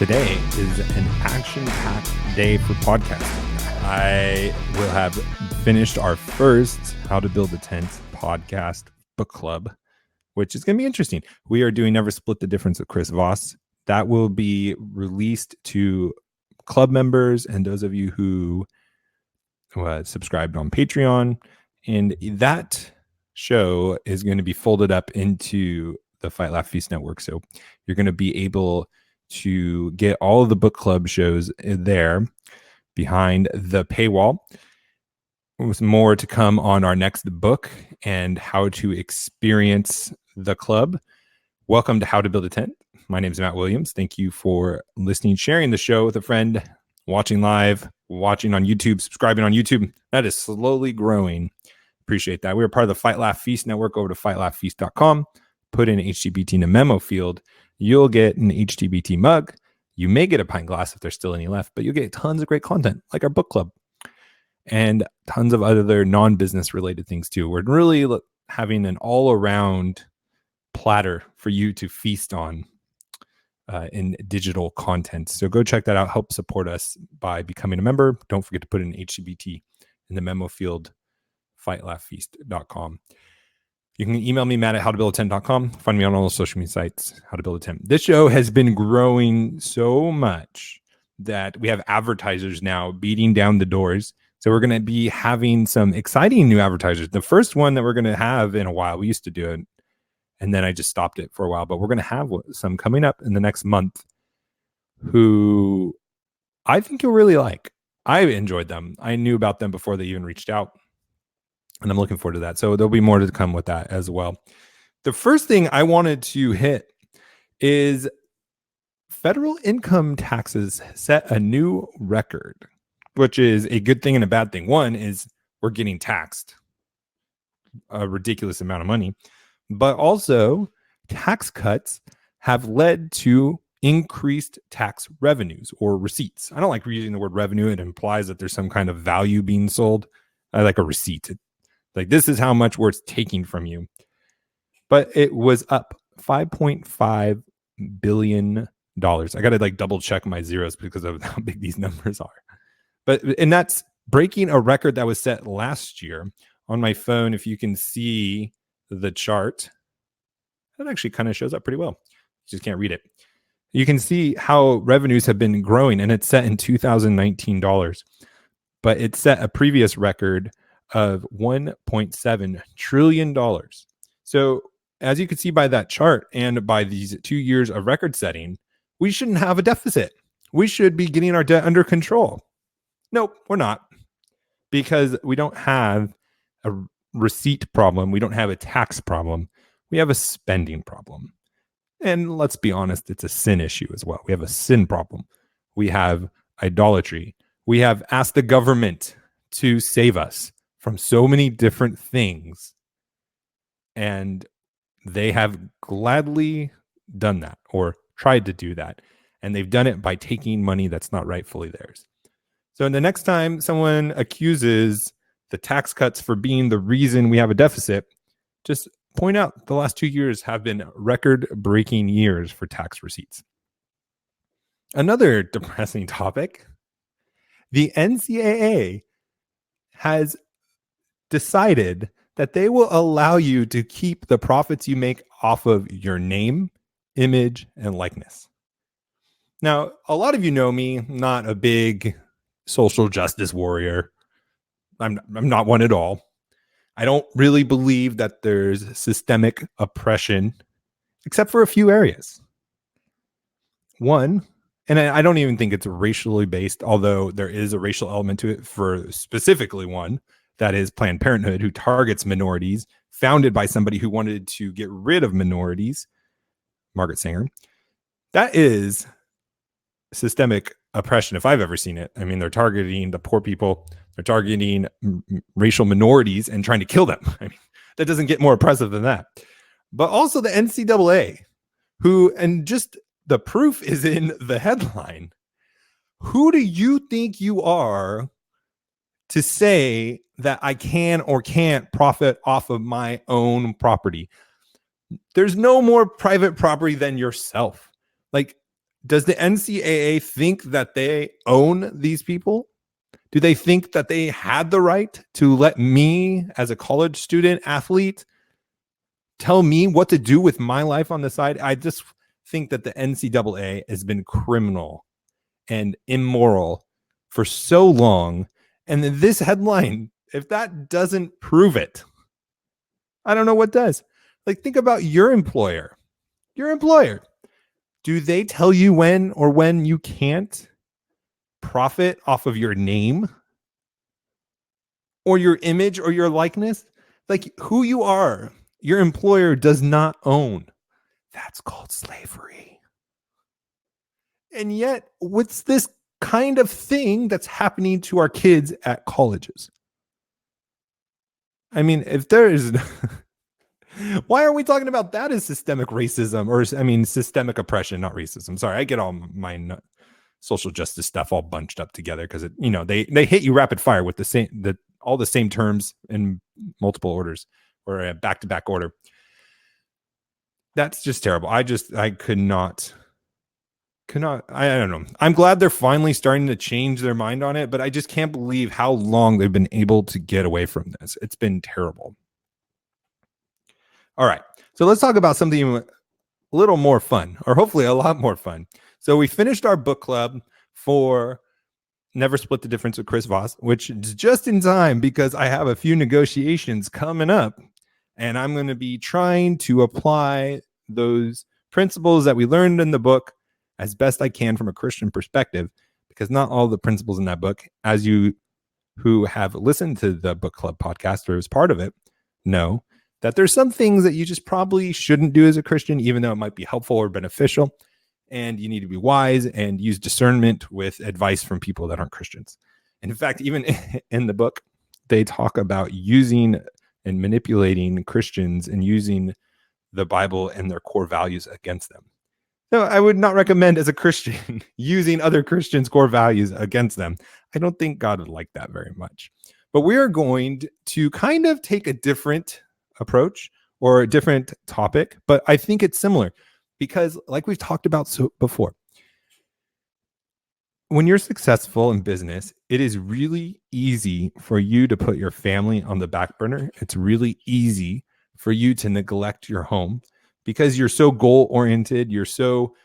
Today is an action-packed day for podcasting. I will have finished our first How to Build a Tent podcast book club, which is going to be interesting. We are doing Never Split the Difference with Chris Voss. That will be released to club members and those of you who subscribed on Patreon. And that show is going to be folded up into the Fight Laugh Feast network. So you're going to be able to get all of the book club shows there behind the paywall. With more to come on our next book and how to experience the club. Welcome to How to Build a Tent. My name is Matt Williams. Thank you for listening, sharing the show with a friend, watching live, watching on YouTube, subscribing on YouTube. That is slowly growing. Appreciate that. We are part of the Fight Laugh Feast network. Over to fightlaughfeast.com. Put in HtBT in the memo field. You'll get an HtBT mug. You may get a pint glass if there's still any left, but you'll get tons of great content like our book club and tons of other non-business related things too. We're really having an all-around platter for you to feast on in digital content. So go check that out. Help support us by becoming a member. Don't forget to put in HtBT in the memo field, fightlaughfeast.com. You can email me, Matt, at howtobuildatent.com. Find me on all the social media sites, How to Build a Tent. This show has been growing so much that we have advertisers now beating down the doors. So we're going to be having some exciting new advertisers. The first one that we're going to have in a while, we used to do it, and then I just stopped it for a while, but we're going to have some coming up in the next month who I think you'll really like. I enjoyed them. I knew about them before they even reached out. And I'm looking forward to that. So there'll be more to come with that as well. The first thing I wanted to hit is federal income taxes set a new record, which is a good thing and a bad thing. One is we're getting taxed a ridiculous amount of money, but also tax cuts have led to increased tax revenues or receipts. I don't like using the word revenue. It implies that there's some kind of value being sold. I like a receipt. Like, this is how much we're taking from you. But it was up $5.5 billion. I got to double check my zeros because of how big these numbers are. And that's breaking a record that was set last year. On my phone, if you can see the chart, that actually kind of shows up pretty well. You just can't read it. You can see how revenues have been growing, and it's set in 2019 dollars. But it set a previous record of $1.7 trillion. So as you can see by that chart and by these 2 years of record setting, we shouldn't have a deficit. We should be getting our debt under control. Nope, we're not, because we don't have a receipt problem. We don't have a tax problem. We have a spending problem. And let's be honest, it's a sin issue as well. We have a sin problem. We have idolatry. We have asked the government to save us from so many different things, and they have gladly done that or tried to do that, and they've done it by taking money that's not rightfully theirs. So the next time someone accuses the tax cuts for being the reason we have a deficit, just point out the last 2 years have been record-breaking years for tax receipts. Another depressing topic, the NCAA has decided that they will allow you to keep the profits you make off of your name, image, and likeness. Now, a lot of you know me, not a big social justice warrior. I'm not one at all. I don't really believe that there's systemic oppression, except for a few areas. One, and I don't even think it's racially based, although there is a racial element to it for specifically one, that is Planned Parenthood, who targets minorities, founded by somebody who wanted to get rid of minorities, Margaret Sanger. That is systemic oppression if I've ever seen it. I mean, they're targeting the poor people. They're targeting racial minorities and trying to kill them. I mean, that doesn't get more oppressive than that. But also the NCAA, who, and just the proof is in the headline. Who do you think you are to say that I can or can't profit off of my own property? There's no more private property than yourself. Like, Does the NCAA think that they own these people? Do they think that they had the right to let me, as a college student athlete, tell me what to do with my life on the side? I just think that the NCAA has been criminal and immoral for so long. And this headline, if that doesn't prove it, I don't know what does. Like, think about your employer. Your employer. Do they tell you when you can't profit off of your name or your image or your likeness? Like, who you are, your employer does not own. That's called slavery. And yet, what's this kind of thing that's happening to our kids at colleges? I mean, if there is, why are we talking about that as systemic racism or, systemic oppression, not racism? Sorry, I get all my social justice stuff all bunched up together because they hit you rapid fire with all the same terms in multiple orders or a back-to-back order. That's just terrible. I could not. I don't know. I'm glad they're finally starting to change their mind on it, but I just can't believe how long they've been able to get away from this. It's been terrible. All right. So let's talk about something a little more fun, or hopefully a lot more fun. So we finished our book club for Never Split the Difference with Chris Voss, which is just in time because I have a few negotiations coming up, and I'm going to be trying to apply those principles that we learned in the book as best I can from a Christian perspective, because not all the principles in that book, as you who have listened to the book club podcast or as part of it, know that there's some things that you just probably shouldn't do as a Christian, even though it might be helpful or beneficial. And you need to be wise and use discernment with advice from people that aren't Christians. And in fact, even in the book, they talk about using and manipulating Christians and using the Bible and their core values against them. No, I would not recommend as a Christian using other Christians' core values against them. I don't think God would like that very much. But we are going to kind of take a different approach or a different topic, but I think it's similar because, like we've talked about before, when you're successful in business, it is really easy for you to put your family on the back burner. It's really easy for you to neglect your home because you're so goal-oriented, you're so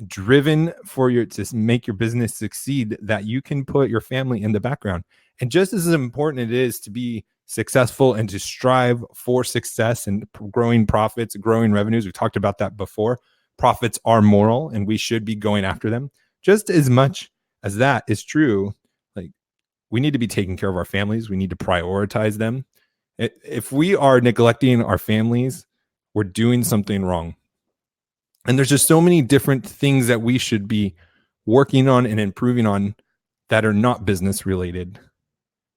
driven to make your business succeed that you can put your family in the background. And just as important it is to be successful and to strive for success and growing profits, growing revenues, we talked about that before. Profits are moral and we should be going after them. Just as much as that is true, like, we need to be taking care of our families. We need to prioritize them. If we are neglecting our families, we're doing something wrong. And there's just so many different things that we should be working on and improving on that are not business related,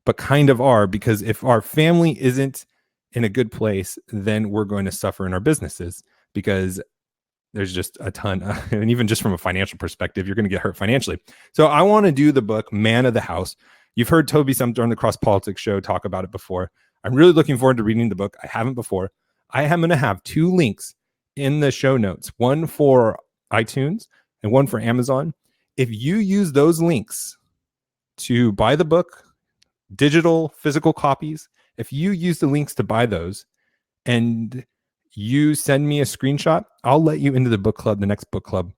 but kind of are, because if our family isn't in a good place, then we're going to suffer in our businesses because there's just a ton, and even just from a financial perspective, you're going to get hurt financially. So I want to do the book, Man of the House. You've heard Toby Sumter on the Cross Politics show talk about it before. I'm really looking forward to reading the book. I haven't before. I am going to have 2 links in the show notes, one for iTunes and one for Amazon. If you use those links to buy the book, digital, physical copies, if you use the links to buy those and you send me a screenshot, I'll let you into the book club, the next book club,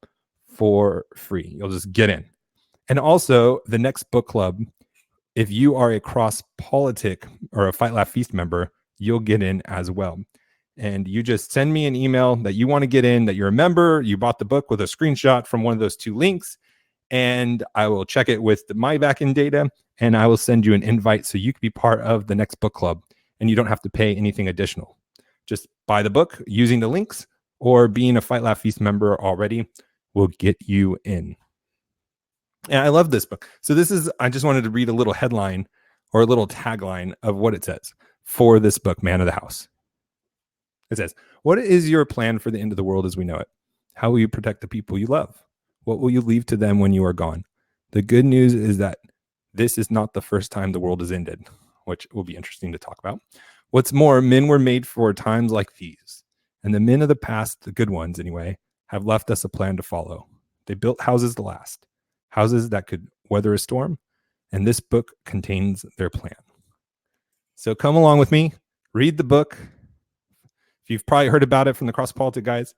for free. You'll just get in. And also the next book club, if you are a Cross Politic or a Fight Laugh Feast member, you'll get in as well. And you just send me an email that you want to get in, that you're a member, you bought the book with a screenshot from one of those 2 links, and I will check it with my backend data, and I will send you an invite so you can be part of the next book club, and you don't have to pay anything additional. Just buy the book using the links, or being a Fight Laugh Feast member already will get you in. And I love this book. So I just wanted to read a little headline or a little tagline of what it says for this book, Man of the House. It says, "What is your plan for the end of the world as we know it? How will you protect the people you love? What will you leave to them when you are gone? The good news is that this is not the first time the world has ended," which will be interesting to talk about. "What's more, men were made for times like these, and the men of the past, the good ones anyway, have left us a plan to follow. They built houses to last, houses that could weather a storm, and this book contains their plan. So come along with me, read the book. If you've probably heard about it from the Cross Politic guys,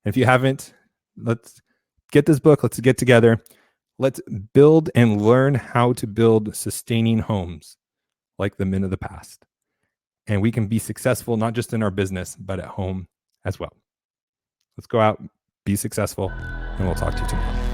and if you haven't, let's get this book. Let's get together. Let's build and learn how to build sustaining homes like the men of the past. And we can be successful not just in our business, but at home as well. Let's go out, be successful, and we'll talk to you tomorrow.